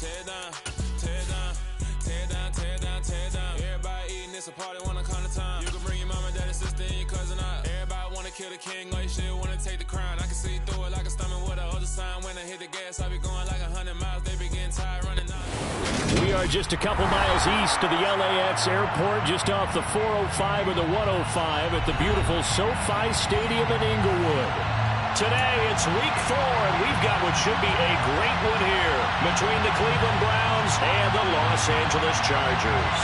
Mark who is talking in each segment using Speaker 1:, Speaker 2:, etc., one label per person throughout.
Speaker 1: Tear it down, tear it down, tear it down, tear it down, tear it down. Everybody eating, it's a party, wanna come to time. You can bring your mama, daddy, sister, and your cousin out. Everybody wanna kill the king, or you shit wanna take the crown. I can see through it like a stomach with a other sign. When I hit the gas, I be going like 100 miles. They be getting tired running out.
Speaker 2: We are just a couple miles east of the LAX airport, just off the 405 or the 105 at the beautiful SoFi Stadium in Inglewood. Today, it's week 4, and we've got what should be a great one here between the Cleveland Browns and the Los Angeles Chargers.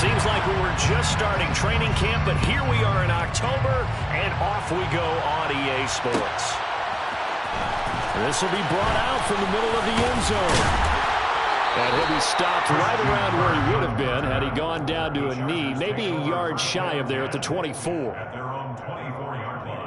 Speaker 2: Seems like we were just starting training camp, but here we are in October, and off we go on EA Sports. This will be brought out from the middle of the end zone. And he'll be stopped right around where he would have been had he gone down to a knee, maybe a yard shy of there at the 24.
Speaker 3: At their own 24-yard line.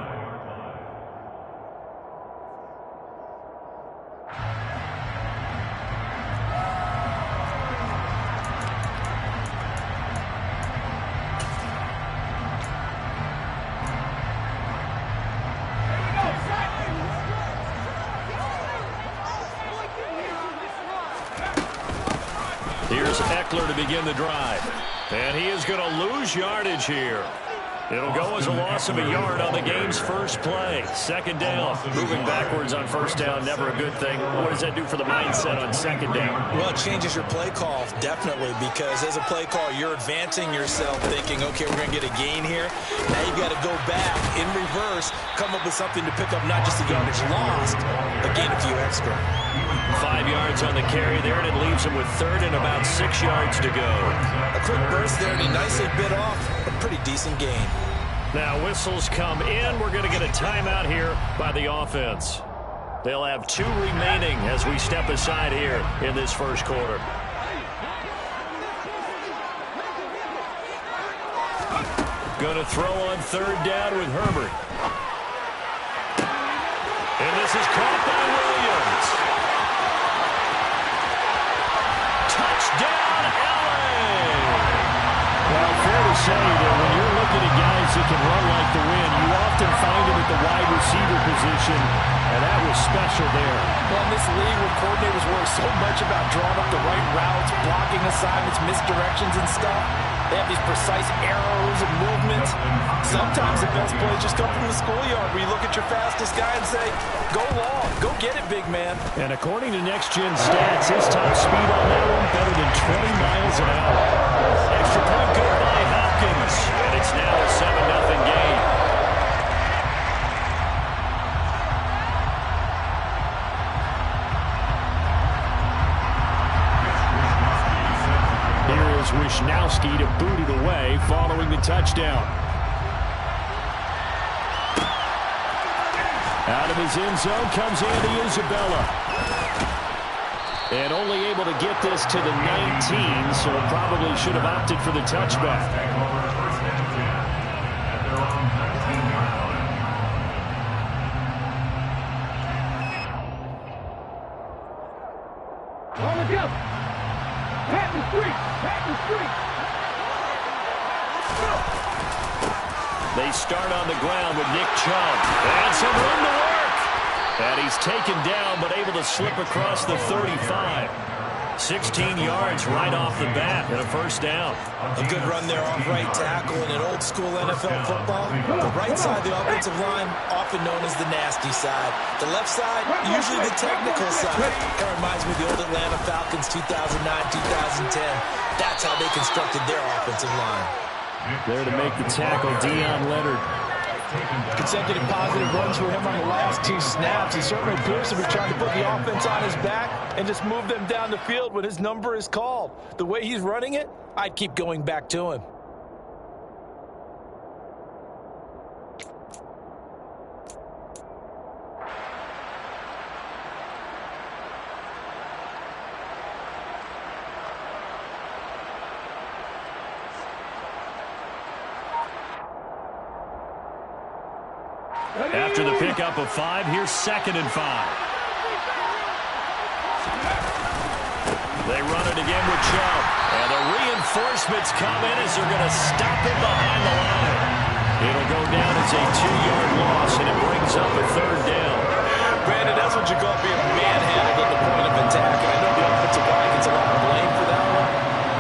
Speaker 2: Here's Eckler to begin the drive. And he is going to lose yardage here. It'll go as a loss of a yard on the game's first play. Second down. Moving backwards on first down, never a good thing. What does that do for the mindset on second down?
Speaker 4: Well, it changes your play call, definitely, because as a play call, you're advancing yourself thinking, okay, we're going to get a gain here. Now you've got to go back in reverse, come up with something to pick up not just the yardage lost, but gain a few extra.
Speaker 2: 5 yards on the carry there, and it leaves him with third and about 6 yards to go.
Speaker 4: A quick burst there, and he nicely bit off a pretty decent gain.
Speaker 2: Now whistles come in. We're going to get a timeout here by the offense. They'll have 2 remaining as we step aside here in this first quarter. Going to throw on third down with Herbert. And this is caught by Williams. Touchdown, LA! Well, fair to say that when you're looking at guys that can run like the wind, you often find them at the wide receiver position, and that was special there.
Speaker 4: Well, in this league where coordinators worry so much about drawing up the right routes, blocking assignments, misdirections and stuff, they have these precise arrows and movements. Sometimes the best plays just come from the schoolyard where you look at your fastest guy and say, go long, go get it, big man.
Speaker 2: And according to Next Gen Stats, his top speed on that one better than 20 miles an hour. Extra point good by Hopkins, and it's now a 7-0 game. Here is Wishnowsky to boot it away following the touchdown. Out of his end zone comes Andy Isabella. And only able to get this to the 19, so probably should have opted for the touchback.
Speaker 5: On the go! Pat the street! Pat the street!
Speaker 2: They start on the ground with Nick Chubb. And some room to work. And he's taken down, but able to slip across the 35. 16 yards right off the bat and a first down.
Speaker 4: A good run there off right tackle in an old-school NFL football. The right side of the offensive line, often known as the nasty side. The left side, usually the technical side. Kind of reminds me of the old Atlanta Falcons 2009-2010. That's how they constructed their offensive line.
Speaker 2: There to make the tackle, Deion Leonard.
Speaker 6: Consecutive positive runs for him on the last 2 snaps. He certainly appears to be trying to put the offense on his back and just move them down the field when his number is called. The way he's running it, I'd keep going back to him.
Speaker 2: After the pickup of 5, here's 2nd and 5. They run it again with Chubb. And the reinforcements come in as they're going to stop him behind the line. It'll go down as a 2-yard loss, and it brings up a 3rd down.
Speaker 4: Brandon, that's what you call being manhandled at the point of attack. And I know the offensive line gets a lot of blame for that one.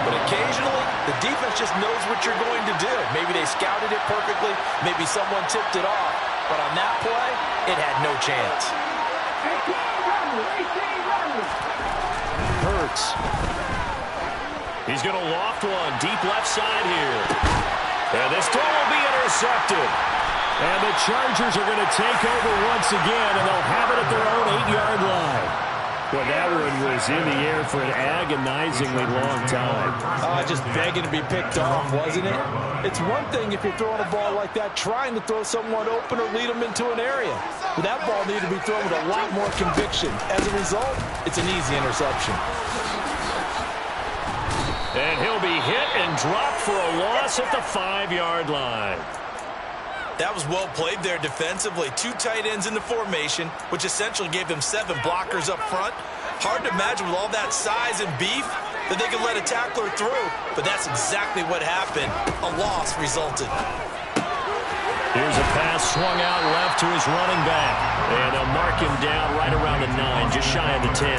Speaker 4: But occasionally, the defense just knows what you're going to do. Maybe they scouted it perfectly. Maybe someone tipped it off. But on that play, it had no chance.
Speaker 2: Hurts. He's going to loft one deep left side here. And this throw will be intercepted. And the Chargers are going to take over once again, and they'll have it at their own 8-yard line. Well, that one was in the air for an agonizingly long time.
Speaker 6: Just begging to be picked off, wasn't it? It's one thing if you're throwing a ball like that, trying to throw someone open or lead them into an area. But that ball needed to be thrown with a lot more conviction. As a result, it's an easy interception.
Speaker 2: And he'll be hit and dropped for a loss at the 5-yard line.
Speaker 4: That was well played there defensively. 2 tight ends in the formation, which essentially gave them 7 blockers up front. Hard to imagine with all that size and beef that they could let a tackler through, but that's exactly what happened. A loss resulted.
Speaker 2: Here's a pass swung out left to his running back, and they'll mark him down right around the 9, just shy of the 10.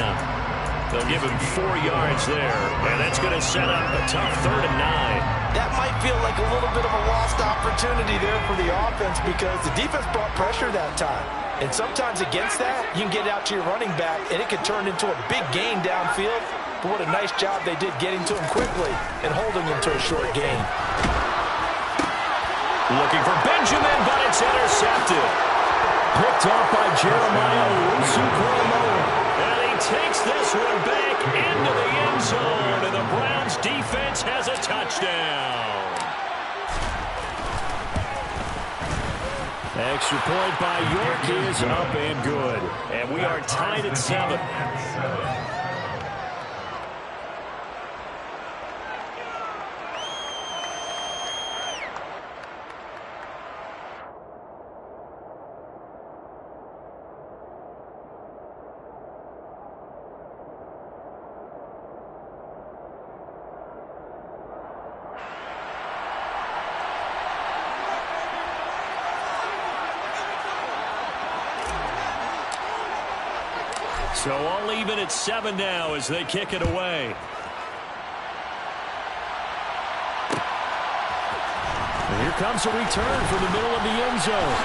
Speaker 2: They'll give him 4 yards there, and that's going to set up a tough 3rd and 9.
Speaker 4: That might feel like a little bit of a lost opportunity there for the offense because the defense brought pressure that time. And sometimes against that, you can get out to your running back, and it can turn into a big gain downfield. But what a nice job they did getting to him quickly and holding him to a short gain.
Speaker 2: Looking for Benjamin, but it's intercepted. Picked off by Jeremiah Owusu-Koramoah. And he takes this one back into the end zone, and the Browns defense has a touchdown. Extra point by York is up and good. And we are tied at 7. So all even at 7 now as they kick it away. And here comes a return from the middle of the end zone.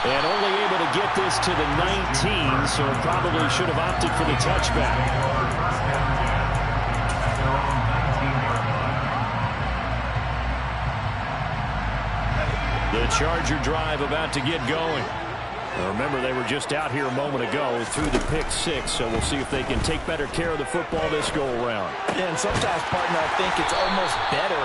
Speaker 2: And only able to get this to the 19, so probably should have opted for the touchback. The Charger drive about to get going. Remember, they were just out here a moment ago through the pick 6, so we'll see if they can take better care of the football this go-around.
Speaker 6: Yeah, and sometimes, partner, I think it's almost better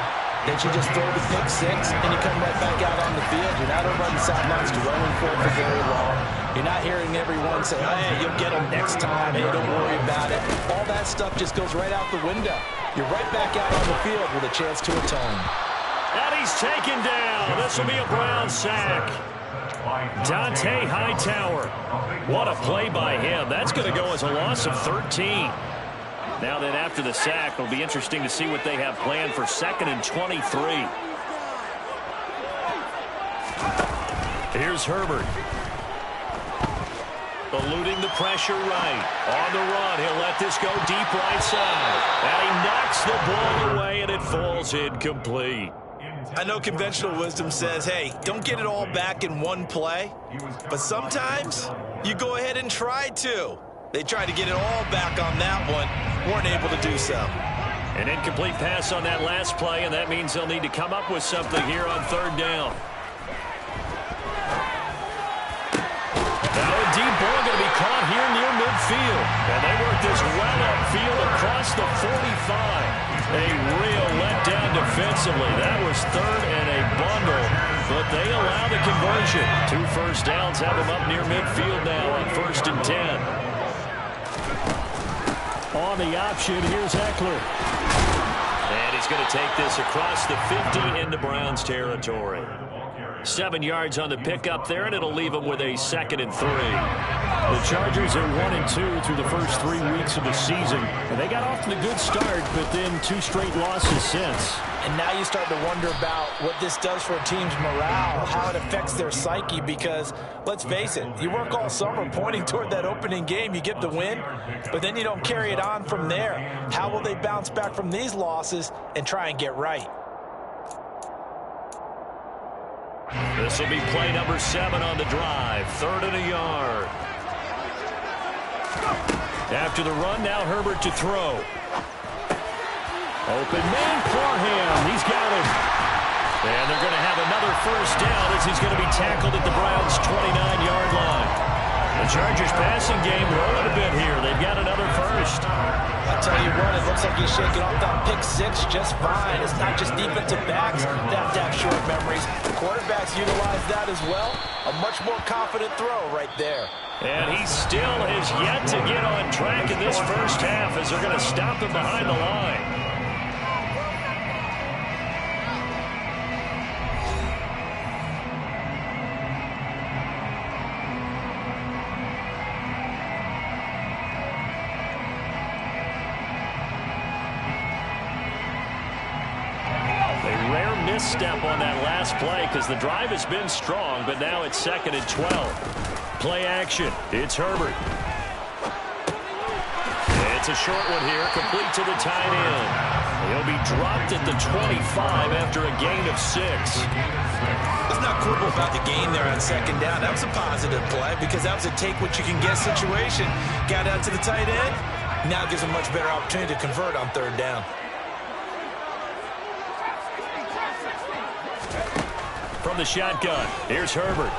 Speaker 6: that you just throw the pick 6 and you come right back out on the field. You're not over on the sidelines dwelling for it for very long. You're not hearing everyone say, oh, hey, you'll get them next time. Hey, don't worry about it. All that stuff just goes right out the window. You're right back out on the field with a chance to atone.
Speaker 2: And he's taken down. This will be a Brown sack. Dante Hightower. What a play by him. That's going to go as a loss of 13. Now then, after the sack, it'll be interesting to see what they have planned for 2nd and 23. Here's Herbert. Eluding the pressure right. On the run, he'll let this go deep right side. And he knocks the ball away, and it falls incomplete.
Speaker 4: I know conventional wisdom says, hey, don't get it all back in one play. But sometimes you go ahead and try to. They tried to get it all back on that one. Weren't able to do so.
Speaker 2: An incomplete pass on that last play, and that means they'll need to come up with something here on 3rd down. Now a deep ball going to be caught here near midfield. And they work this well upfield across the 45. A real letdown defensively. That was 3rd and a bundle, but they allow the conversion. 2 first downs have them up near midfield now on 1st and 10. On the option, here's Eckler. And he's going to take this across the 50 into Browns territory. 7 yards on the pickup there, and it'll leave them with a 2nd and 3. The Chargers are 1-2 through the first 3 weeks of the season. And they got off to a good start, but then 2 straight losses since.
Speaker 6: And now you start to wonder about what this does for a team's morale, how it affects their psyche, because let's face it, you work all summer pointing toward that opening game, you get the win, but then you don't carry it on from there. How will they bounce back from these losses and try and get right?
Speaker 2: This will be play number 7 on the drive. 3rd and a yard. After the run, now Herbert to throw. Open man for him. He's got him. And they're going to have another first down as he's going to be tackled at the Browns' 29-yard line. The Chargers passing game rolling a bit here. They've got another first.
Speaker 6: I'll tell you what, it looks like he's shaking off that pick 6 just fine. It's not just defensive backs that have short memories. Quarterbacks utilize that as well. A much more confident throw right there.
Speaker 2: And he still has yet to get on track in this first half as they're going to stop him behind the line. Misstep on that last play because the drive has been strong, but now it's 2nd and 12. Play action. It's Herbert. It's a short one here, complete to the tight end. He'll be dropped at the 25 after a gain of 6.
Speaker 4: Let's not quibble about the gain there on 2nd down. That was a positive play because that was a take-what-you-can-get situation. Got out to the tight end. Now gives a much better opportunity to convert on 3rd down.
Speaker 2: From the shotgun, here's Herbert.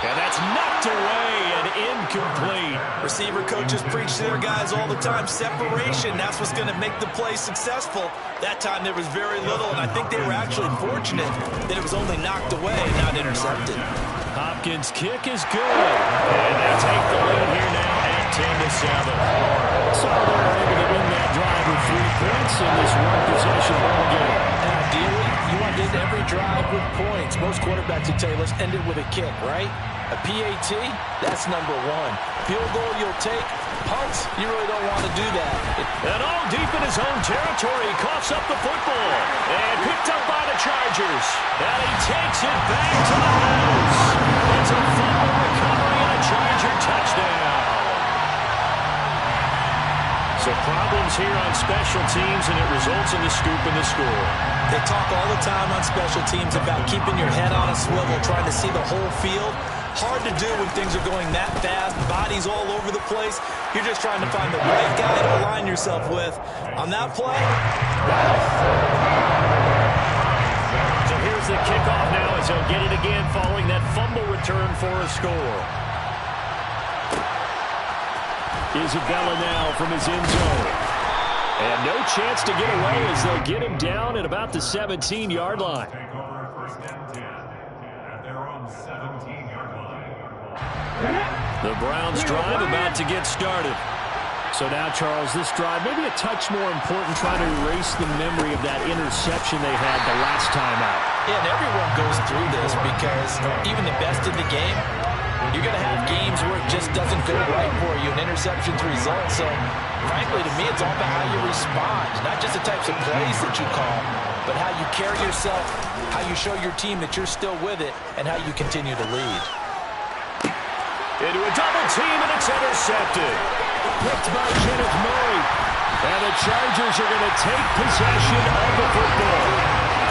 Speaker 2: And that's knocked away and incomplete.
Speaker 4: Receiver coaches preach to their guys all the time. Separation, that's what's going to make the play successful. That time there was very little, and I think they were actually fortunate that it was only knocked away and not intercepted.
Speaker 2: Hopkins' kick is good. And they take the lead here now at 10-7. So they're able to win that drive with 3 points in this one-possession ball game.
Speaker 6: And ideally, you want to end every drive with points. Most quarterbacks would tell you, let's end it with a kick, right? A PAT, that's number 1. Field goal you'll take. Punts, you really don't want to do that.
Speaker 2: And all deep in his own territory, he coughs up the football. And picked up by the Chargers. And he takes it back to the house. It's a fumble recovery and a Charger touchdown. So problems here on special teams, and it results in the scoop and the score.
Speaker 4: They talk all the time on special teams about keeping your head on a swivel, trying to see the whole field. Hard to do when things are going that fast, bodies all over the place. You're just trying to find the right guy to align yourself with. On that play,
Speaker 2: so here's the kickoff now as he'll get it again following that fumble return for a score. Isabella now from his end zone. And no chance to get away as they'll get him down at about the 17-yard line.
Speaker 3: Take over 1st and 10 at their own 17-yard line.
Speaker 2: The Browns drive about to get started. So now, Charles, this drive maybe a touch more important, trying to erase the memory of that interception they had the last time out.
Speaker 6: Yeah, and everyone goes through this because even the best in the game, you're going to have games where it just doesn't go right for you, and interceptions result. So, frankly, to me, it's all about how you respond, not just the types of plays that you call, but how you carry yourself, how you show your team that you're still with it, and how you continue to lead.
Speaker 2: Into a double team, and it's intercepted. Picked by Kenneth Murray. And the Chargers are going to take possession of the football.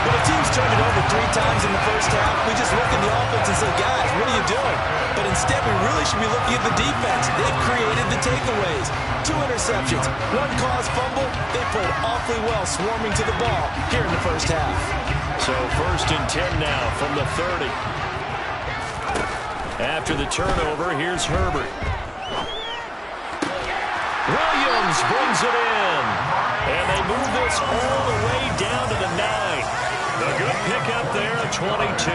Speaker 4: when a team's turned it over 3 times in the first half, we just look at the offense and say, guys, what are you doing? But instead, we really should be looking at the defense. They've created the takeaways. 2 interceptions, 1 caused fumble. They played awfully well swarming to the ball here in the first half.
Speaker 2: So 1st and 10 now from the 30. After the turnover, here's Herbert. Williams brings it in. And they move this all the way down to the 9. A good pickup there at 22.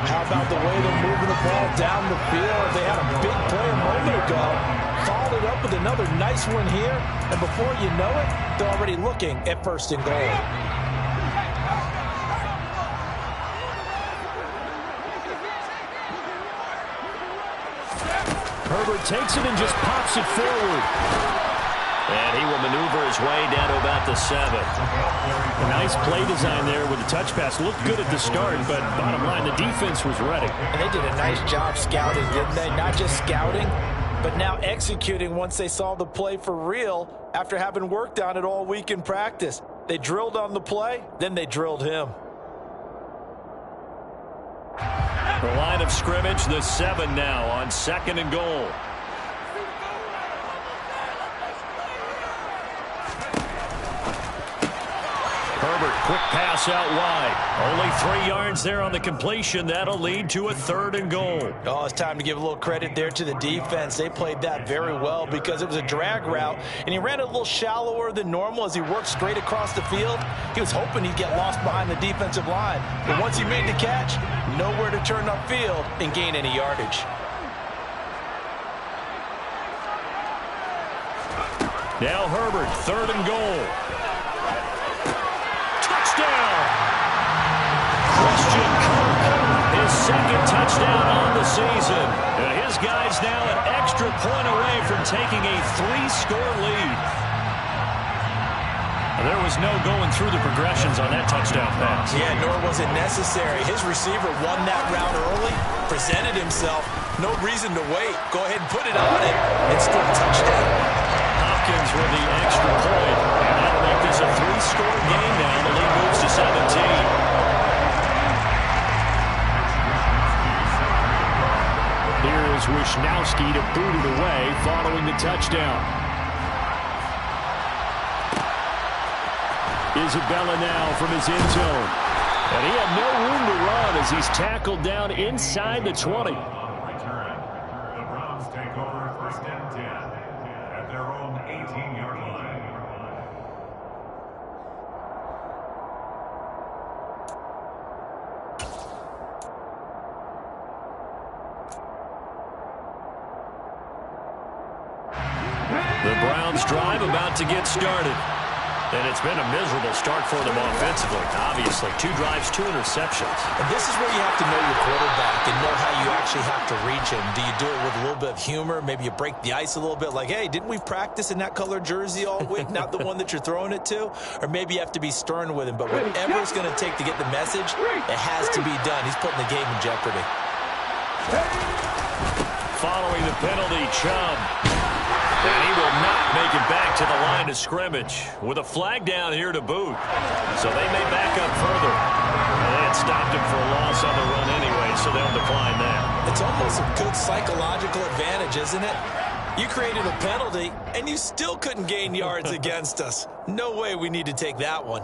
Speaker 6: How about the way they're moving the ball down the field? They had a big play a moment ago. Followed it up with another nice one here. And before you know it, they're already looking at 1st and goal.
Speaker 2: Herbert takes it and just pops it forward. And he will maneuver his way down to about the 7. A nice play design there with the touch pass. Looked good at the start, but bottom line, the defense was ready.
Speaker 6: And they did a nice job scouting, didn't they? Not just scouting, but now executing once they saw the play for real after having worked on it all week in practice. They drilled on the play, then they drilled him.
Speaker 2: The line of scrimmage, the 7 now on 2nd and goal. Herbert, quick pass out wide. Only 3 yards there on the completion. That'll lead to a 3rd and goal.
Speaker 6: Oh, it's time to give a little credit there to the defense. They played that very well because it was a drag route, and he ran a little shallower than normal as he worked straight across the field. He was hoping he'd get lost behind the defensive line. But once he made the catch, nowhere to turn upfield and gain any yardage.
Speaker 2: Now Herbert, 3rd and goal. Touchdown! Christian Kirk, his 2nd touchdown on the season. And his guys now an extra point away from taking a 3-score lead. There was no going through the progressions on that touchdown pass.
Speaker 6: Yeah, nor was it necessary. His receiver won that route early, presented himself. No reason to wait. Go ahead and put it on it and score a touchdown.
Speaker 2: Hopkins with the extra point. And that'll make this a 3-score game now. The lead moves to 17. Here is Wishnowski to boot it away following the touchdown. Isabella now from his end zone. And he had no room to run as he's tackled down inside the 20.
Speaker 3: Return. The Browns take over 1st and 10 at their own 18-yard line.
Speaker 2: The Browns drive about to get started. And it's been a miserable start for them offensively, obviously. 2 drives, 2 interceptions.
Speaker 6: And this is where you have to know your quarterback and know how you actually have to reach him. Do you do it with a little bit of humor? Maybe you break the ice a little bit like, hey, didn't we practice in that color jersey all week? Not the one that you're throwing it to? Or maybe you have to be stern with him. But whatever it's going to take to get the message, it has to be done. He's putting the game in jeopardy.
Speaker 2: Following the penalty, Chubb. And he will not make it back to the line of scrimmage with a flag down here to boot. So they may back up further. And they had stopped him for a loss on the run anyway, so they'll decline that.
Speaker 6: It's almost a good psychological advantage, isn't it? You created a penalty, and you still couldn't gain yards against us. No way we need to take that one.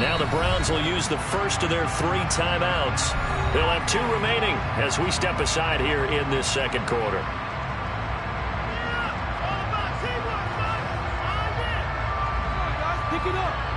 Speaker 2: Now the Browns will use the first of their 3 timeouts. They'll have 2 remaining as we step aside here in this 2nd quarter.
Speaker 5: Pick it up.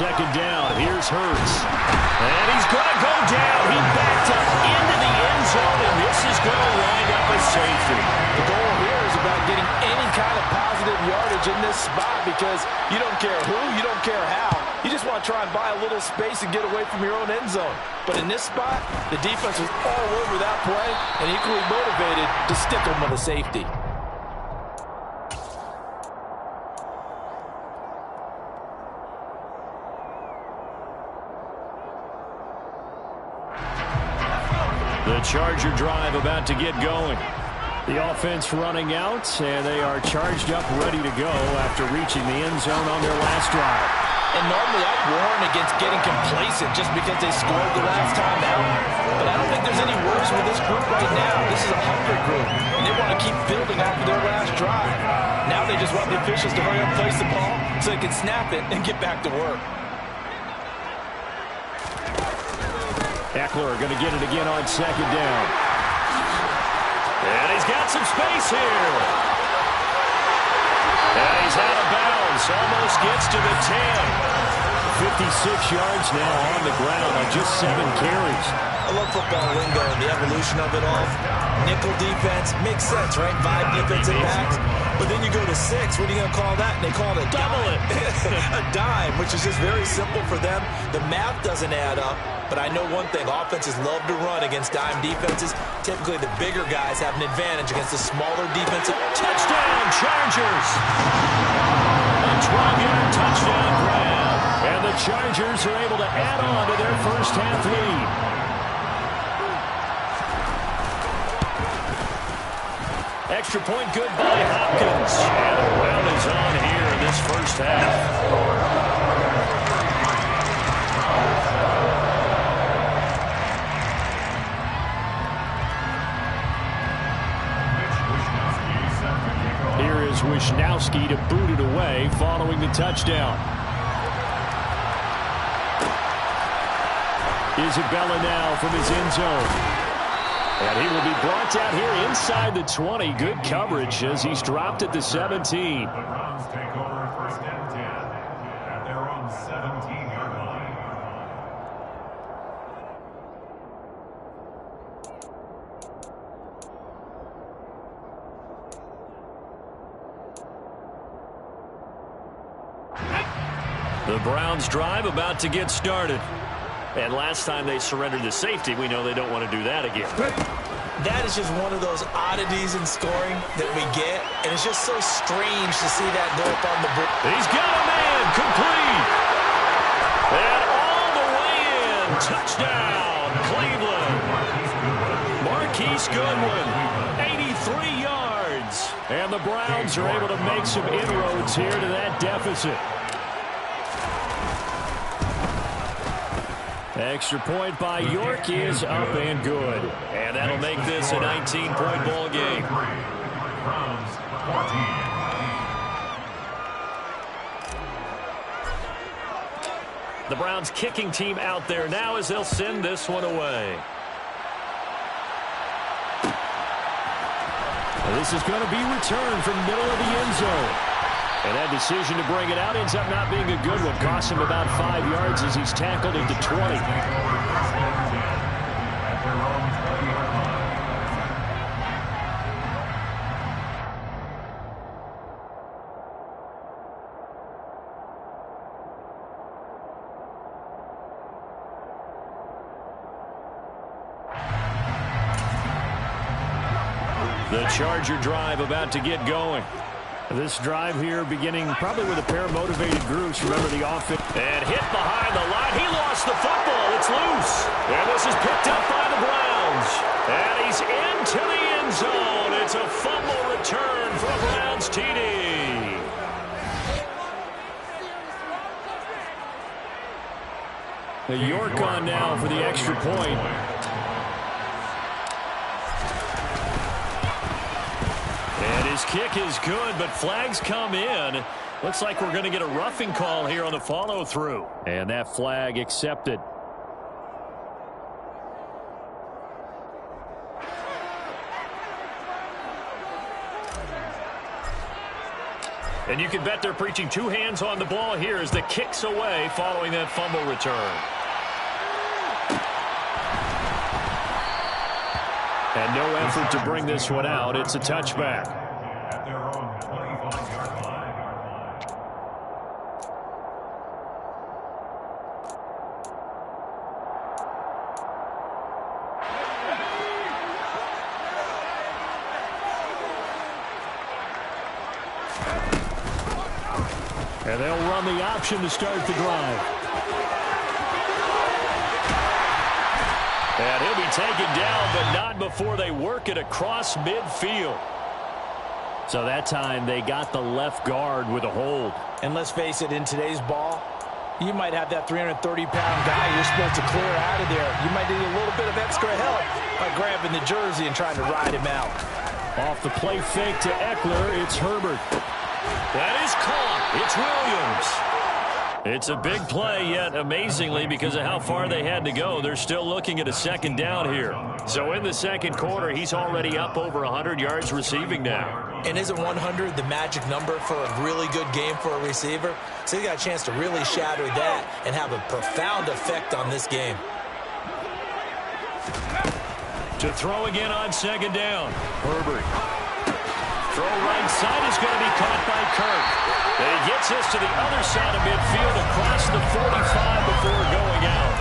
Speaker 2: Second down, here's Hurts. And he's going to go down. He backed up into the end zone, and this is going to wind up a safety.
Speaker 6: The goal here is about getting any kind of positive yardage in this spot because you don't care who, you don't care how. You just want to try and buy a little space and get away from your own end zone. But in this spot, the defense was all over that play and equally motivated to stick them with a safety.
Speaker 2: The Charger drive about to get going. The offense running out, and they are charged up, ready to go after reaching the end zone on their last drive.
Speaker 6: And normally I'd warn against getting complacent just because they scored the last time out. But I don't think there's any worries with this group right now. This is a hungry group, and they want to keep building after their last drive. Now they just want the officials to hurry up, place the ball, so they can snap it and get back to work.
Speaker 2: Eckler going to get it again on second down. And he's got some space here. And he's out of bounds. Almost gets to the 10. 56 yards now on the ground on just 7 carries.
Speaker 4: I love football lingo and the evolution of it all. Nickel defense makes sense, right? 5 defensive backs. But then you go to 6. What are you going to call that? And they call it a
Speaker 2: double it.
Speaker 4: A dime, which is just very simple for them. The math doesn't add up. But I know one thing. Offenses love to run against dime defenses. Typically, the bigger guys have an advantage against the smaller defensive.
Speaker 2: Touchdown, Chargers! A 12-yard touchdown grab. And the Chargers are able to add on to their first half lead. Extra point good by Hopkins. And a round is on here in this first half. Here is Wishnowsky to boot it away following the touchdown. Isabella now from his end zone. And he will be brought down here inside the 20. Good coverage as he's dropped at the 17.
Speaker 3: The Browns take over first and 10 at their own 17-yard line.
Speaker 2: The Browns drive about to get started. And last time they surrendered to safety, we know they don't want to do that again.
Speaker 4: That is just one of those oddities in scoring that we get. And it's just so strange to see that go up on the board.
Speaker 2: He's got a man, complete. And all the way in. Touchdown, Cleveland. Marquise Goodwin, 83 yards. And the Browns are able to make some inroads here to that deficit. Extra point by York is up and good. And that'll make this a 19-point ball game.
Speaker 3: Browns 14.
Speaker 2: The Browns kicking team out there now as they'll send this one away. And this is going to be returned from the middle of the end zone. And that decision to bring it out ends up not being a good one. Costs him about 5 yards as he's tackled into 20. The Charger drive about to get going. This drive here beginning probably with a pair of motivated groups. Remember the offense. And hit behind the line. He lost the football. It's loose. And this is picked up by the Browns. And he's into the end zone. It's a fumble return for a Browns TD. The York on now for the extra point. And his kick is good, but flags come in. Looks like we're going to get a roughing call here on the follow-through. And that flag accepted. And you can bet they're preaching 2 hands on the ball here as the kick's away following that fumble return. And no effort to bring this one out. It's a touchback.
Speaker 3: At their own 25-yard line.
Speaker 2: And they'll run the option to start the drive. And he'll be taken down, but not before they work it across midfield. So that time they got the left guard with a hold.
Speaker 4: And let's face it, in today's ball,
Speaker 6: You might have that 330-pound guy you're supposed to clear out of there. You might need a little bit of extra help by grabbing the jersey and trying to ride him out.
Speaker 2: Off the play fake to Eckler, it's Herbert. That is caught. It's Williams. It's a big play, yet amazingly, because of how far they had to go, they're still looking at a second down here. So in the second quarter, he's already up over 100 yards receiving now.
Speaker 4: And isn't 100 the magic number for a really good game for a receiver? So he got a chance to really shatter that and have a profound effect on this game.
Speaker 2: To throw again on second down. Herbert. Throw right side is going to be caught by Kirk. And he gets this to the other side of midfield across the 45 before going out.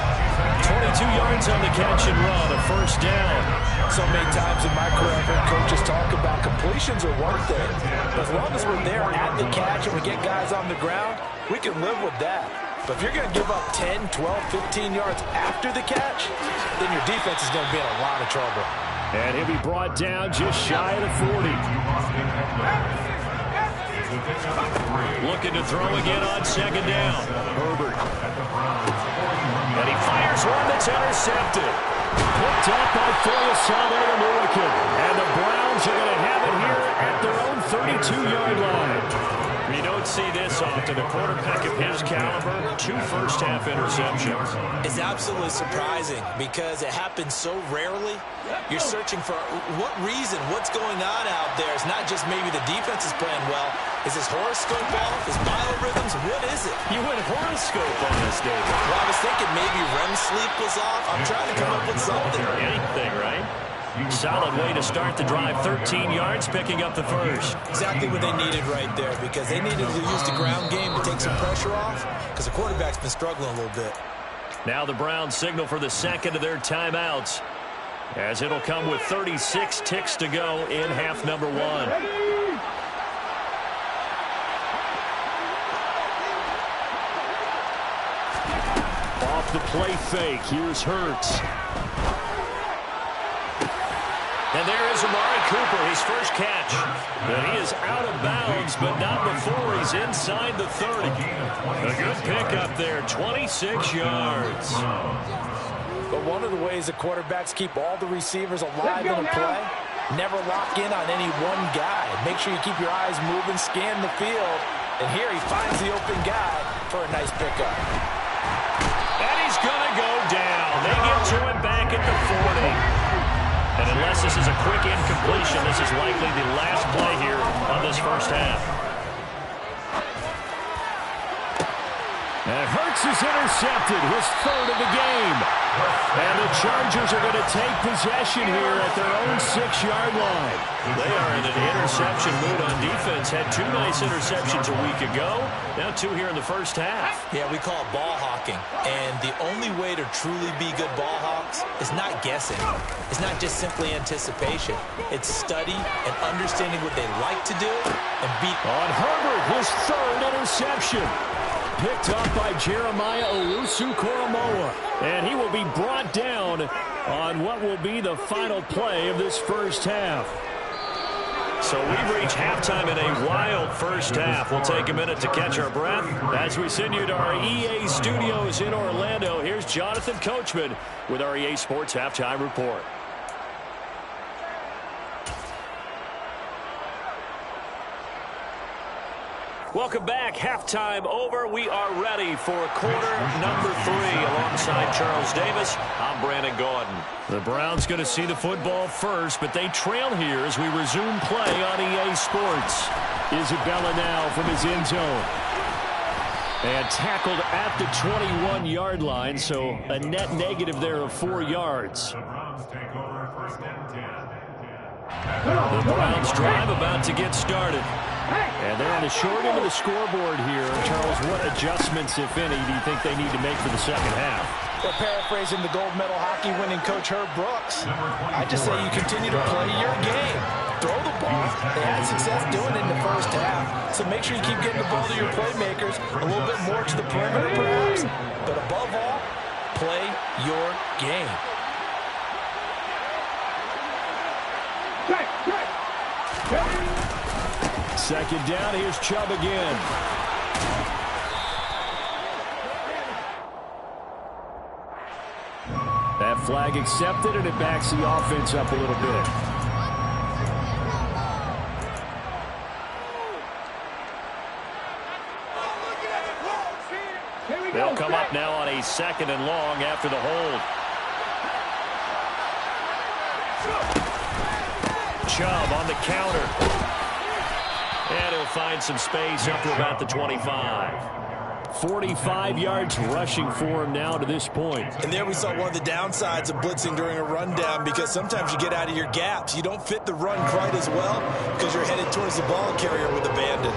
Speaker 2: 22 yards on the catch and run, a first down.
Speaker 6: So many times in my career, I've heard coaches talk about completions are one thing. But as long as we're there at the catch and we get guys on the ground, we can live with that. But if you're going to give up 10, 12, 15 yards after the catch, then your defense is going to be in a lot of trouble.
Speaker 2: And he'll be brought down just shy of the 40. Looking to throw again on second down. Herbert. And he fires one that's intercepted. Picked up by Foyesade Oluokun. And the Browns are going to have it here at their own 32-yard line. You don't see this often. A quarterback of his caliber, 2 first-half interceptions.
Speaker 4: It's absolutely surprising because it happens so rarely. You're searching for what reason, what's going on out there. It's not just maybe the defense is playing well. Is his horoscope off? His biorhythms? What is it?
Speaker 2: You went horoscope on this, David.
Speaker 4: Well, I was thinking maybe REM sleep was off. I'm trying to come up with something.
Speaker 2: Anything, right? Solid way to start the drive. 13 yards, picking up the first.
Speaker 4: Exactly what they needed right there because they needed to use the ground game to take some pressure off because the quarterback's been struggling a little bit.
Speaker 2: Now the Browns signal for the second of their timeouts as it'll come with 36 ticks to go in half number 1. Off the play fake, here's Hurts. And there is Amari Cooper, his first catch. And he is out of bounds, but not before he's inside the 30. A good pickup there, 26 yards.
Speaker 6: But one of the ways the quarterbacks keep all the receivers alive in a play, never lock in on any one guy. Make sure you keep your eyes moving, scan the field. And here he finds the open guy for a nice pickup.
Speaker 2: And he's going to go down. They get to him back at the 40. And unless this is a quick incompletion, this is likely the last play here of this first half. And Hurts is intercepted, his third of the game. And the Chargers are going to take possession here at their own 6-yard line. They are in an interception mood on defense. Had 2 nice interceptions a week ago. Now 2 here in the first half.
Speaker 4: Yeah, we call it ball hawking. And the only way to truly be good ball hawks is not guessing. It's not just simply anticipation. It's study and understanding what they like to do and beat.
Speaker 2: On Herbert, his third interception. Picked up by Jeremiah Owusu-Koramoah. And he will be brought down on what will be the final play of this first half. So we've reached halftime in a wild first half. We'll take a minute to catch our breath as we send you to our EA studios in Orlando. Here's Jonathan Coachman with our EA Sports Halftime Report. Welcome back. Halftime over. We are ready for quarter number 3 alongside Charles Davis. I'm Brandon Gaudin. The Browns going to see the football first, but they trail here as we resume play on EA Sports. Isabella now from his end zone. And tackled at the 21-yard line, so a net negative there of 4 yards.
Speaker 3: The Browns take over first and 10.
Speaker 2: The Browns drive about to get started. And they're on the short end of the scoreboard here. Charles, what adjustments, if any, do you think they need to make for the second half?
Speaker 6: Well, paraphrasing the gold medal hockey winning coach Herb Brooks, I just say you continue to play your game. Throw the ball. They had success doing it in the first half. So make sure you keep getting the ball to your playmakers, a little bit more to the perimeter perhaps. But above all, play your game.
Speaker 2: Second down, here's Chubb again. Flag accepted, and it backs the offense up a little bit. They'll come up now on a 2nd and long after the hold. Chubb on the counter. And he'll find some space up to about the 25. 45 yards rushing for him now to this point.
Speaker 4: And there we saw one of the downsides of blitzing during a rundown, because sometimes you get out of your gaps. You don't fit the run quite as well because you're headed towards the ball carrier with abandon.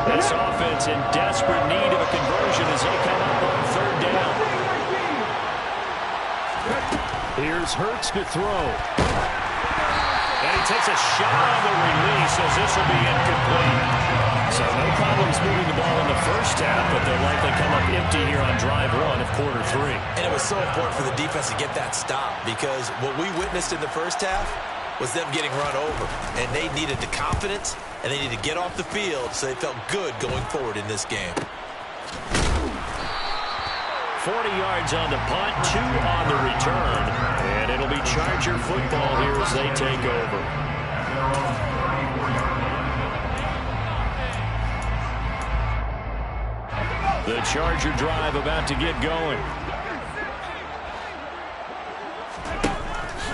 Speaker 2: This offense in desperate need of a conversion as they come up on 3rd down. Here's Hurts to throw. And he takes a shot on the release as this will be incomplete. So no problems moving the ball in the first half, but they'll likely come up empty here on drive 1 of quarter 3.
Speaker 4: And it was so important for the defense to get that stop, because what we witnessed in the first half was them getting run over. And they needed the confidence, and they needed to get off the field so they felt good going forward in this game.
Speaker 2: 40 yards on the punt, 2 on the return. And it'll be Charger football here as they take over. The Charger drive about to get going.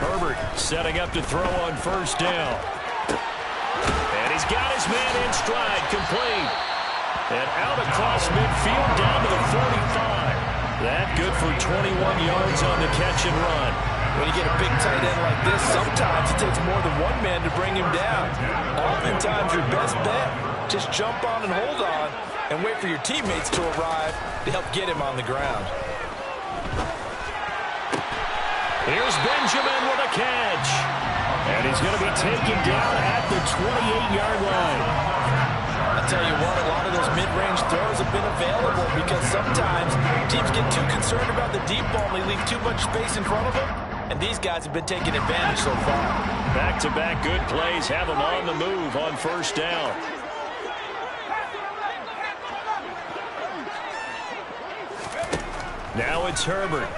Speaker 2: Herbert setting up to throw on 1st down. And he's got his man in stride, complete. And out across midfield down to the 45. That good for 21 yards on the catch and run.
Speaker 6: When you get a big tight end like this, sometimes it takes more than one man to bring him down. Oftentimes your best bet, just jump on and hold on and wait for your teammates to arrive to help get him on the ground.
Speaker 2: Here's Benjamin with a catch. And he's going to be taken down at the 28-yard line.
Speaker 6: I'll tell you what, a lot of those mid-range throws have been available because sometimes teams get too concerned about the deep ball and they leave too much space in front of them, and these guys have been taking advantage so far.
Speaker 2: Back-to-back good plays have them on the move on 1st down. Now it's Herbert.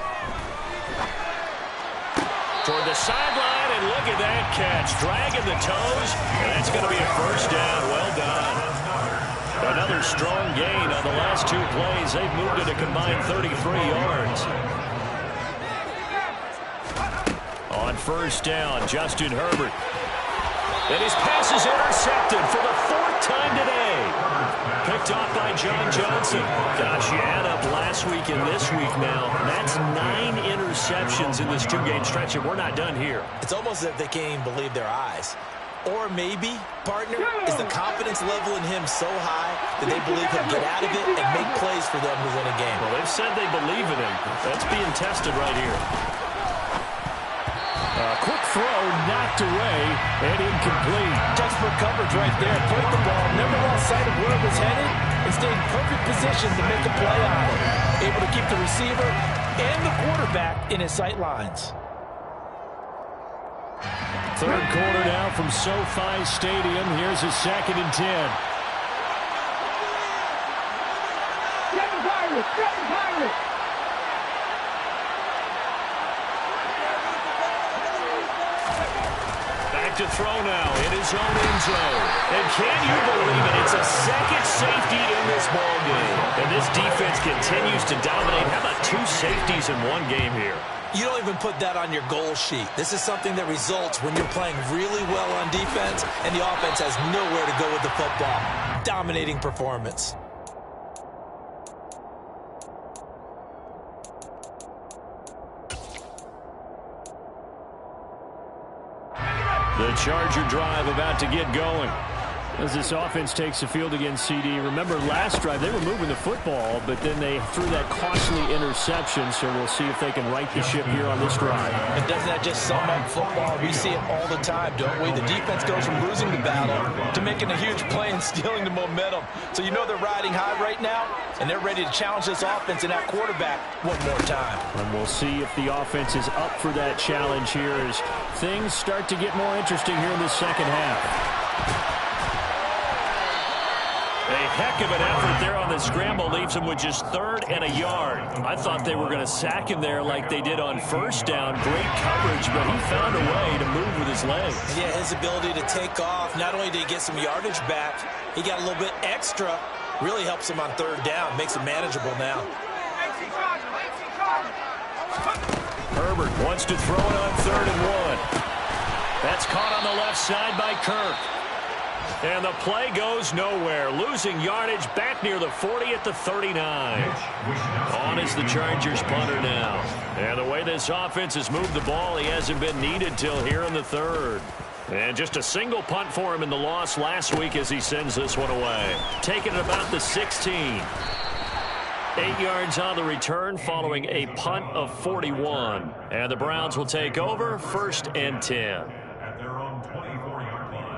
Speaker 2: Toward the sideline, and look at that catch. Dragging the toes, and that's going to be a 1st down. Well done. Another strong gain on the last 2 plays. They've moved it a combined 33 yards. On 1st down, Justin Herbert. And his pass is intercepted for the 4th time today. Picked off by John Johnson. Gosh, you add up last week and this week now. That's 9 interceptions in this 2-game stretch, and we're not done here.
Speaker 4: It's almost as if they can't even believe their eyes. Or maybe, partner, is the confidence level in him so high that they believe he'll get out of it and make plays for them to win a game.
Speaker 2: Well, they've said they believe in him. That's being tested right here. Quick throw, knocked away, and incomplete.
Speaker 6: Textbook coverage right there. Played the ball, never lost sight of where it was headed, and stayed in perfect position to make a play on it. Able to keep the receiver and the quarterback in his sight lines.
Speaker 2: 3rd quarter now from SoFi Stadium. Here's a 2nd and 10.
Speaker 5: Get the Pirates! Get the Pirates!
Speaker 2: Back to throw now in his own end zone. And can you believe it? It's a 2nd safety in this ball game. And this defense continues to dominate. How about 2 safeties in one game here?
Speaker 4: You don't even put that on your goal sheet. This is something that results when you're playing really well on defense and the offense has nowhere to go with the football. Dominating performance.
Speaker 2: The Charger drive about to get going. As this offense takes the field against CD. Remember last drive they were moving the football, but then they threw that costly interception, so we'll see if they can right the ship here on this drive.
Speaker 6: And doesn't that just sum up football? We see it all the time, don't we? The defense goes from losing the battle to making a huge play and stealing the momentum. So you know they're riding high right now, and they're ready to challenge this offense and that quarterback one more time.
Speaker 2: And we'll see if the offense is up for that challenge here as things start to get more interesting here in the second half. A heck of an effort there on the scramble. Leaves him with just 3rd and a yard. I thought they were going to sack him there like they did on 1st down. Great coverage, but he found a way to move with his legs.
Speaker 4: Yeah, his ability to take off. Not only did he get some yardage back, he got a little bit extra. Really helps him on 3rd down. Makes it manageable now.
Speaker 2: Herbert wants to throw it on 3rd and 1. That's caught on the left side by Kirk. And the play goes nowhere. Losing yardage back near the 40 at the 39. On is the Chargers punter now. And the way this offense has moved the ball, he hasn't been needed till here in the 3rd. And just a single punt for him in the loss last week as he sends this one away. Taking it about the 16. 8 yards on the return following a punt of 41. And the Browns will take over 1st and 10.
Speaker 3: At their own 24-yard line.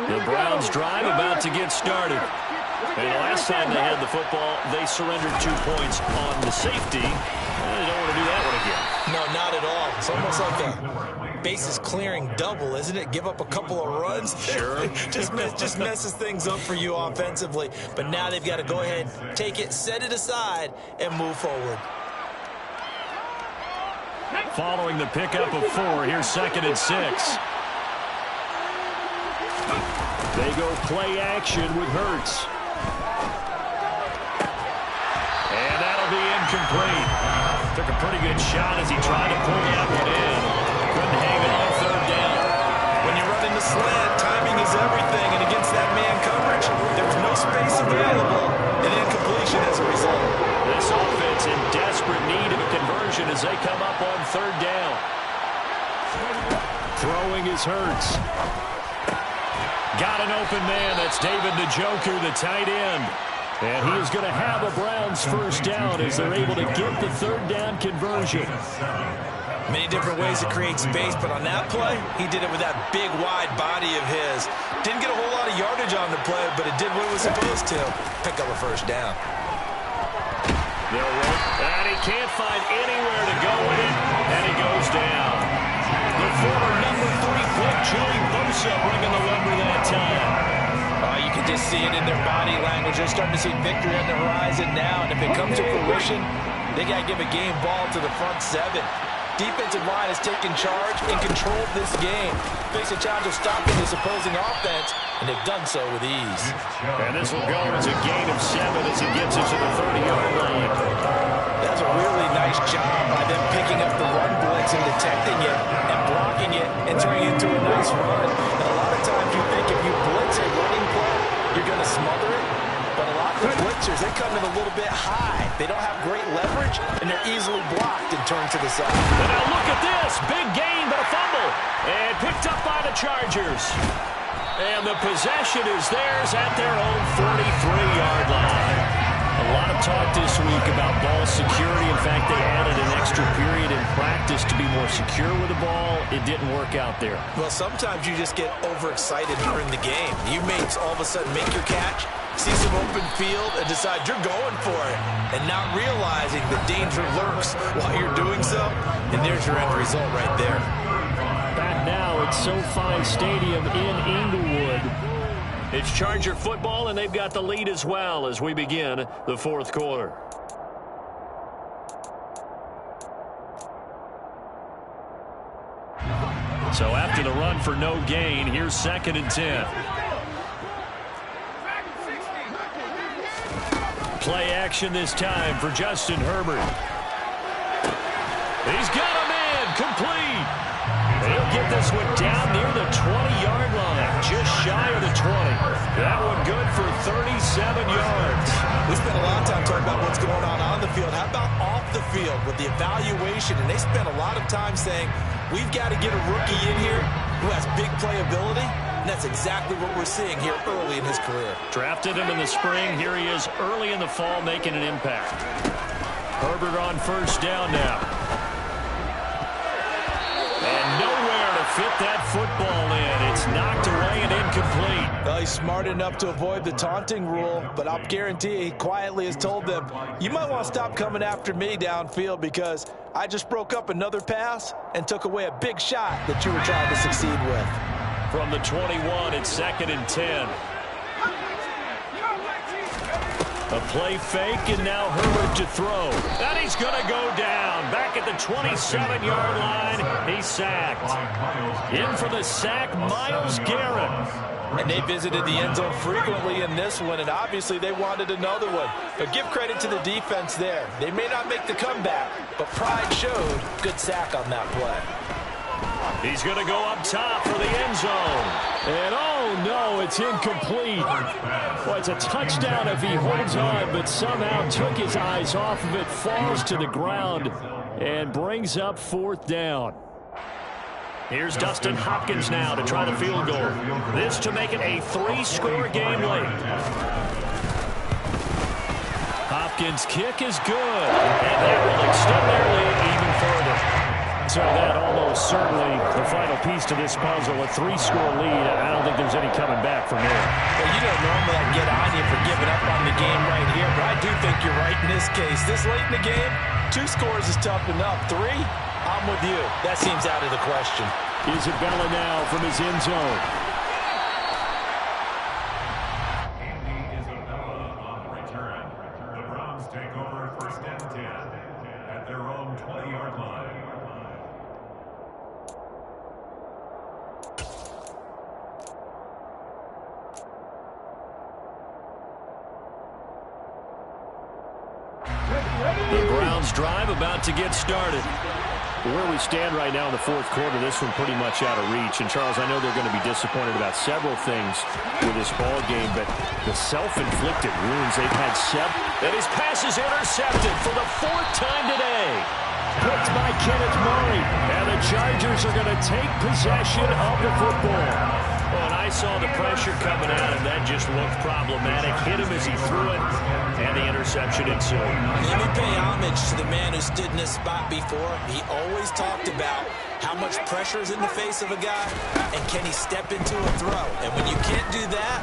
Speaker 2: The Browns drive about to get started. And the last time they had the football, they surrendered 2 points on the safety. And they don't want to do that one again.
Speaker 4: No, not at all. It's almost like a bases clearing double, isn't it? Give up a couple of runs.
Speaker 2: Sure.
Speaker 4: just messes things up for you offensively. But now they've got to go ahead, take it, set it aside, and move forward.
Speaker 2: Following the pickup of 4, here's 2nd and 6. They go play action with Hurts. And that'll be incomplete. Took a pretty good shot as he tried to pull that one in. Couldn't hang it on 3rd down.
Speaker 4: When you run in the slant, timing is everything. And against that man coverage, there was no space available. And incompletion as a result.
Speaker 2: This offense in desperate need of a conversion as they come up on 3rd down. Throwing is Hurts. Got an open man. That's David Njoku, the tight end. And he is going to have a Browns 1st down as they're able to get the 3rd down conversion.
Speaker 4: Many different ways to create space, but on that play, he did it with that big, wide body of his. Didn't get a whole lot of yardage on the play, but it did what it was supposed to. Pick up a 1st down.
Speaker 2: And he can't find anywhere to go with it, and he goes down. The former number 3 pick, Joey Bosa, bringing the lumber that time.
Speaker 4: You can just see it in their body language. They're starting to see victory on the horizon now, and if it comes to fruition, they got to give a game ball to the front 7. Defensive line has taken charge and controlled this game. Face a challenge of stopping this opposing offense, and they've done so with ease.
Speaker 2: And this will go as a gain of 7 as he gets it to the 30-yard line.
Speaker 4: That's a really nice job by them picking up the run blitz and detecting it and blocking it and turning it into a nice run. And a lot of times you think if you blitz a running play, you're going to smother it. But a lot of the blitzers, they come in a little bit high. They don't have great leverage, and they're easily blocked and turned to the side.
Speaker 2: And now look at this. Big gain, but a fumble. And picked up by the Chargers. And the possession is theirs at their own 43-yard line. A lot of talk this week about ball security. In fact, they added an extra period in practice to be more secure with the ball. It didn't work out there.
Speaker 4: Well, sometimes you just get overexcited during the game. You may all of a sudden make your catch, see some open field, and decide you're going for it, and not realizing the danger lurks while you're doing so. And there's your end result right there.
Speaker 2: Back now at SoFi Stadium in Inglewood. It's Charger football, and they've got the lead as well as we begin the 4th quarter. So after the run for no gain, here's 2nd and 10. Play action this time for Justin Herbert. He's got a man complete. He'll get this one down near the 20-yard line, just shy of the 20. That one good for 37 yards.
Speaker 4: We spent a lot of time talking about what's going on the field. How about off the field with the evaluation? And they spent a lot of time saying, we've got to get a rookie in here who has big playability. And that's exactly what we're seeing here early in his career.
Speaker 2: Drafted him in the spring. Here he is early in the fall making an impact. Herbert on 1st down now. And nowhere to fit that football in. It's knocked away and incomplete.
Speaker 6: Well, he's smart enough to avoid the taunting rule, but I'll guarantee you he quietly has told them, you might want to stop coming after me downfield because I just broke up another pass and took away a big shot that you were trying to succeed with.
Speaker 2: From the 21, it's 2nd and 10. A play fake, and now Herbert to throw. And he's going to go down. Back at the 27-yard line, he's sacked. In for the sack, Myles Garrett.
Speaker 6: And they visited the end zone frequently in this one, and obviously they wanted another one. But give credit to the defense there. They may not make the comeback, but pride showed. Good sack on that play.
Speaker 2: He's going to go up top for the end zone. And oh no, it's incomplete. Well, it's a touchdown if he holds on, but somehow took his eyes off of it, falls to the ground, and brings up 4th down. Here's Dustin Hopkins now to try the field goal. This to make it a 3-score game late. Hopkins' kick is good, and that will extend their lead even further. So that almost certainly the final piece to this puzzle, a 3-score lead. I don't think there's any coming back from there.
Speaker 6: Well, you don't normally get on you for giving up on the game right here, but I do think you're right in this case. This late in the game, 2 scores is tough enough. 3, I'm with you. That seems out of the question.
Speaker 2: Isabella now from his end zone.
Speaker 3: Andy Isabella on the return. The Browns take over 1st and 10 at their own 20-yard line.
Speaker 2: The Browns drive about to get started. Where we stand right now in the 4th quarter, this one pretty much out of reach. And, Charles, I know they're going to be disappointed about several things with this ball game, but the self-inflicted wounds they've had and his pass is intercepted for the 4th time today. Picked by Kenneth Murray. And the Chargers are going to take possession of the football. Oh, and I saw the pressure coming at him. That just looked problematic. Hit him as he threw it, and the interception ensued.
Speaker 4: Let me pay homage to the man who stood in this spot before. He always talked about how much pressure is in the face of a guy, and can he step into a throw. And when you can't do that,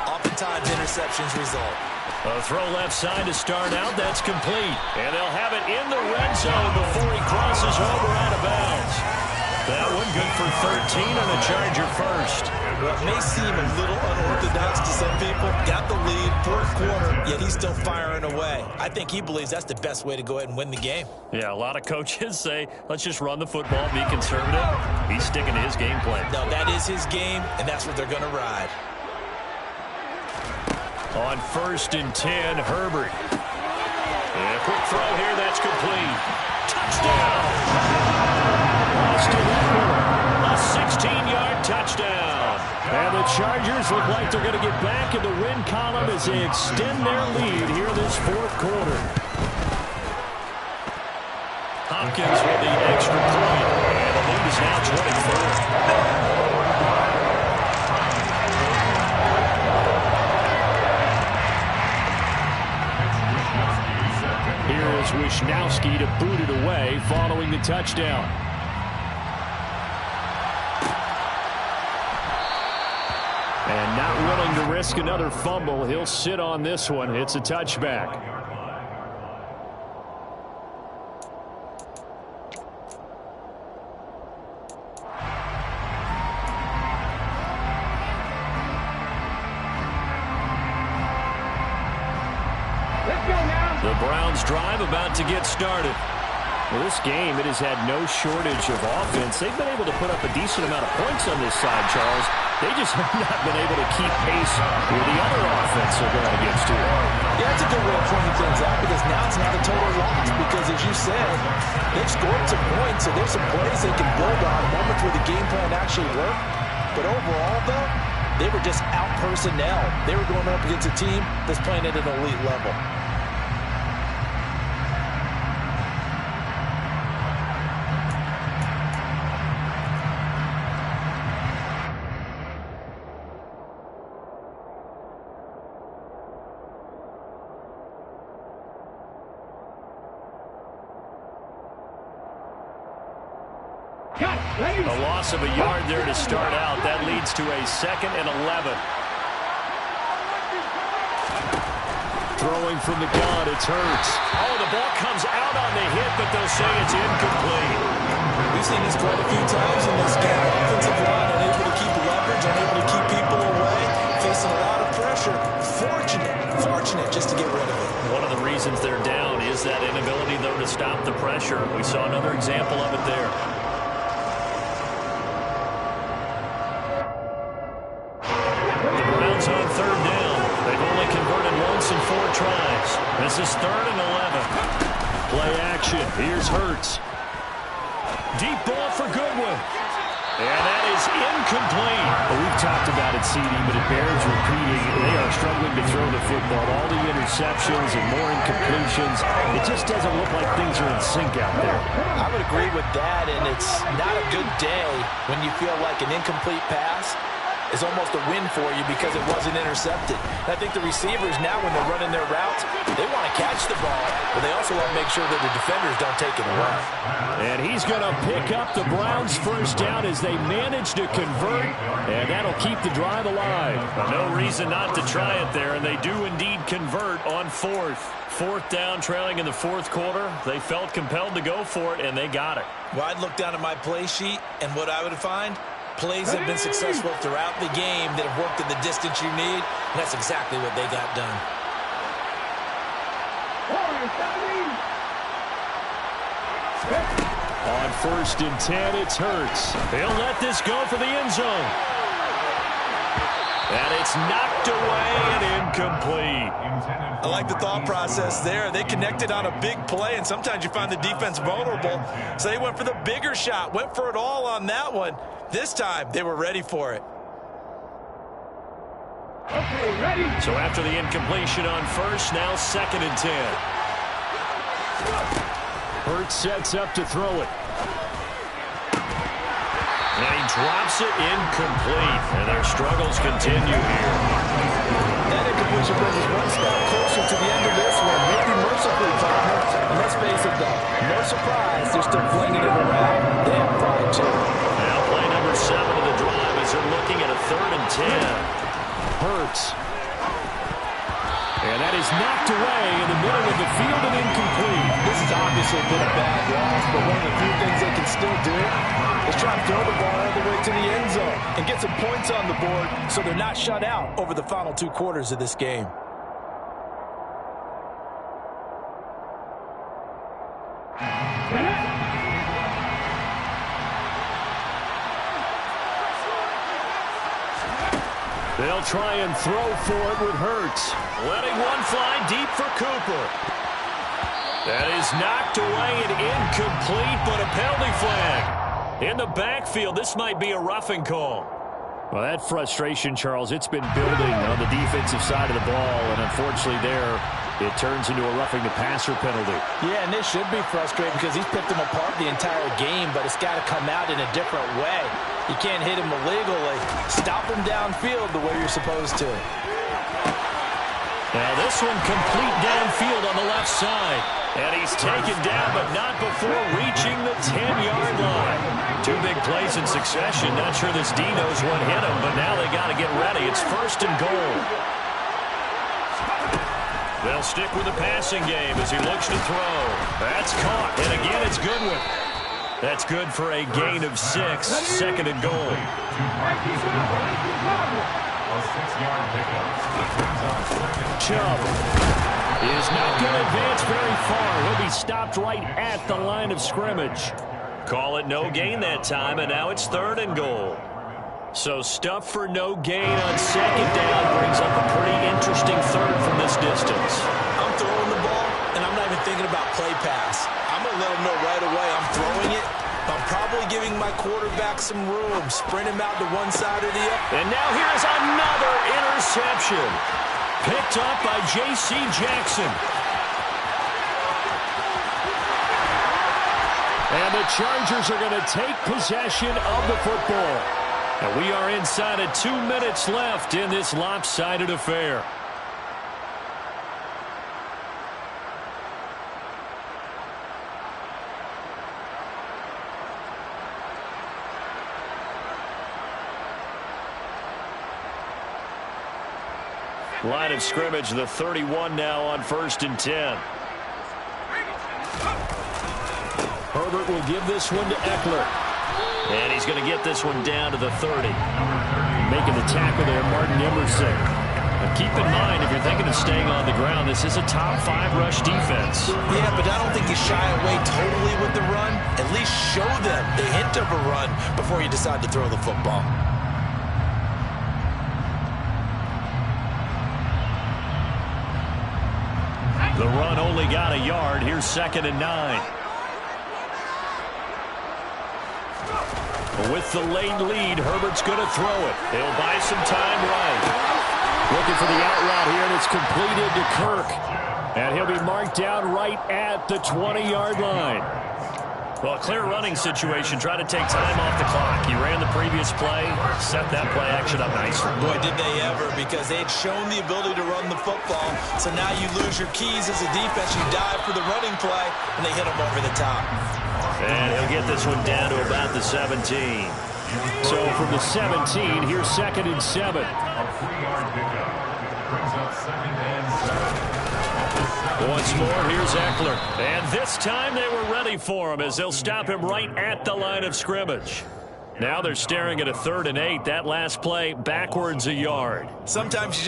Speaker 4: oftentimes interceptions result.
Speaker 2: A throw left side to start out. That's complete. And they'll have it in the red zone before he crosses over out of bounds. That one good for 13 on a Charger first.
Speaker 4: What may seem a little unorthodox to some people, got the lead, 4th quarter, yet he's still firing away. I think he believes that's the best way to go ahead and win the game.
Speaker 2: Yeah, a lot of coaches say, let's just run the football, be conservative. He's sticking to his game plan.
Speaker 4: No, that is his game, and that's what they're going to ride.
Speaker 2: On 1st and 10, Herbert. And a quick throw here, that's complete. Touchdown! Lost to a 16-yard touchdown. And the Chargers look like they're going to get back in the win column as they extend their lead here this 4th quarter. Hopkins with the extra point. And the lead is now 24. Here is Wishnowsky to boot it away following the touchdown. And not willing to risk another fumble. He'll sit on this one. It's a touchback. The Browns drive about to get started. Well, this game, it has had no shortage of offense. They've been able to put up a decent amount of points on this side, Charles. They just have not been able to keep pace with the other offense they're going against too.
Speaker 6: Yeah, that's a good way of pointing things out because now it's not a total loss because, as you said, they've scored some points, so there's some plays they can build on, moments where the game plan actually worked. But overall, though, they were just out personnel. They were going up against a team that's playing at an elite level.
Speaker 2: A loss of a yard there to start out. That leads to a 2nd and 11. Throwing from the gun, it's Hurts. Oh, the ball comes out on the hit, but they'll say it's incomplete.
Speaker 4: We've seen this quite a few times in this game. Offensive line unable to keep leverage, unable to keep people away, facing a lot of pressure. Fortunate just to get rid of it.
Speaker 2: One of the reasons they're down is that inability, though, to stop the pressure. We saw another example of it there. The Browns on third down. They've only converted once in 4 tries. This is 3rd and 11. Play action. Here's Hurts. Deep ball for Goodwin. And that is incomplete. Well, we've talked about it, CD, but it bears repeating. They are struggling to throw the football. All the interceptions and more incompletions. It just doesn't look like things are in sync out there.
Speaker 6: I would agree with that, and it's not a good day when you feel like an incomplete pass is almost a win for you because it wasn't intercepted. And I think the receivers now, when they're running their routes, they want to catch the ball, but they also want to make sure that the defenders don't take it away.
Speaker 2: And he's going to pick up the Browns' first down as they manage to convert, and that'll keep the drive alive. No reason not to try it there, and they do indeed convert on 4th. 4th down, trailing in the 4th quarter. They felt compelled to go for it, and they got it.
Speaker 4: Well, I'd look down at my play sheet, and what I would find, plays have been successful throughout the game that have worked at the distance you need, and that's exactly what they got done.
Speaker 2: On 1st and 10, it's Hurts. He'll let this go for the end zone. And it's knocked away and incomplete.
Speaker 4: I like the thought process there. They connected on a big play, and sometimes you find the defense vulnerable. So they went for the bigger shot, went for it all on that one. This time, they were ready for it.
Speaker 5: Okay, ready.
Speaker 2: So after the incompletion on 1st, now 2nd and 10. Hurts sets up to throw it. And he drops it incomplete. And their struggles continue here.
Speaker 6: That incompletion brings us one step closer to the end of this one. Maybe mercifully, partner. And let's face it, though, no surprise, they're still flinging it around. They have pride, too.
Speaker 2: Now play number 7 of the drive as they're looking at a 3rd and 10. Hurts. And that is knocked away in the middle of the field and incomplete.
Speaker 6: This has obviously been a bad loss, but one of the few things they can still do is try to throw the ball all the way to the end zone and get some points on the board so they're not shut out over the final 2 quarters of this game.
Speaker 2: They'll try and throw for it with Hurts. Letting one fly deep for Cooper. That is knocked away and incomplete, but a penalty flag. In the backfield, this might be a roughing call. Well, that frustration, Charles, it's been building on the defensive side of the ball, and unfortunately there, it turns into a roughing the passer penalty.
Speaker 6: Yeah, and this should be frustrating because he's picked them apart the entire game, but it's got to come out in a different way. You can't hit him illegally. Stop him downfield the way you're supposed to.
Speaker 2: Now this one complete downfield on the left side. And he's taken down, but not before reaching the 10-yard line. 2 big plays in succession. Not sure this D knows what hit him, but now they got to get ready. It's 1st and goal. They'll stick with the passing game as he looks to throw. That's caught, and again it's Goodwin. That's good for a gain of 6, 2nd and goal.
Speaker 3: A 6-yard pickup.
Speaker 2: Chubb is not going to advance very far. He'll be stopped right at the line of scrimmage. Call it no gain that time, and now it's 3rd and goal. So stuff for no gain on 2nd down brings up a pretty interesting 3rd from this distance.
Speaker 4: I'm throwing the ball, and I'm not even thinking about play pass. I'm going to let them know right away I'm throwing it. I'm probably giving my quarterback some room, sprint him out to one side or the other.
Speaker 2: And now here's another interception. Picked up by J.C. Jackson. And the Chargers are going to take possession of the football. And we are inside of 2 minutes left in this lopsided affair. Line of scrimmage, the 31 now on 1st and 10. Herbert will give this one to Eckler. And he's going to get this one down to the 30. Making the tackle there, Martin Emerson. But keep in mind, if you're thinking of staying on the ground, this is a top 5 rush defense.
Speaker 4: Yeah, but I don't think you shy away totally with the run. At least show them the hint of a run before you decide to throw the football.
Speaker 2: The run only got a yard. Here's 2nd and 9. With the late lead, Herbert's going to throw it. He'll buy some time right. Looking for the out route here, and it's completed to Kirk. And he'll be marked down right at the 20-yard line. Well, a clear running situation. Try to take time off the clock. He ran the previous play, set that play action up nicely.
Speaker 4: Boy, did they ever, because they had shown the ability to run the football. So now you lose your keys as a defense. You dive for the running play, and they hit them over the top.
Speaker 2: And he'll get this one down to about the 17. So from the 17, here's 2nd and 7.
Speaker 3: A 3-yard pickup brings up 2nd and 7.
Speaker 2: Once more, here's Eckler. And this time they were ready for him as they'll stop him right at the line of scrimmage. Now they're staring at a 3rd and 8. That last play backwards a yard.
Speaker 4: Sometimes you just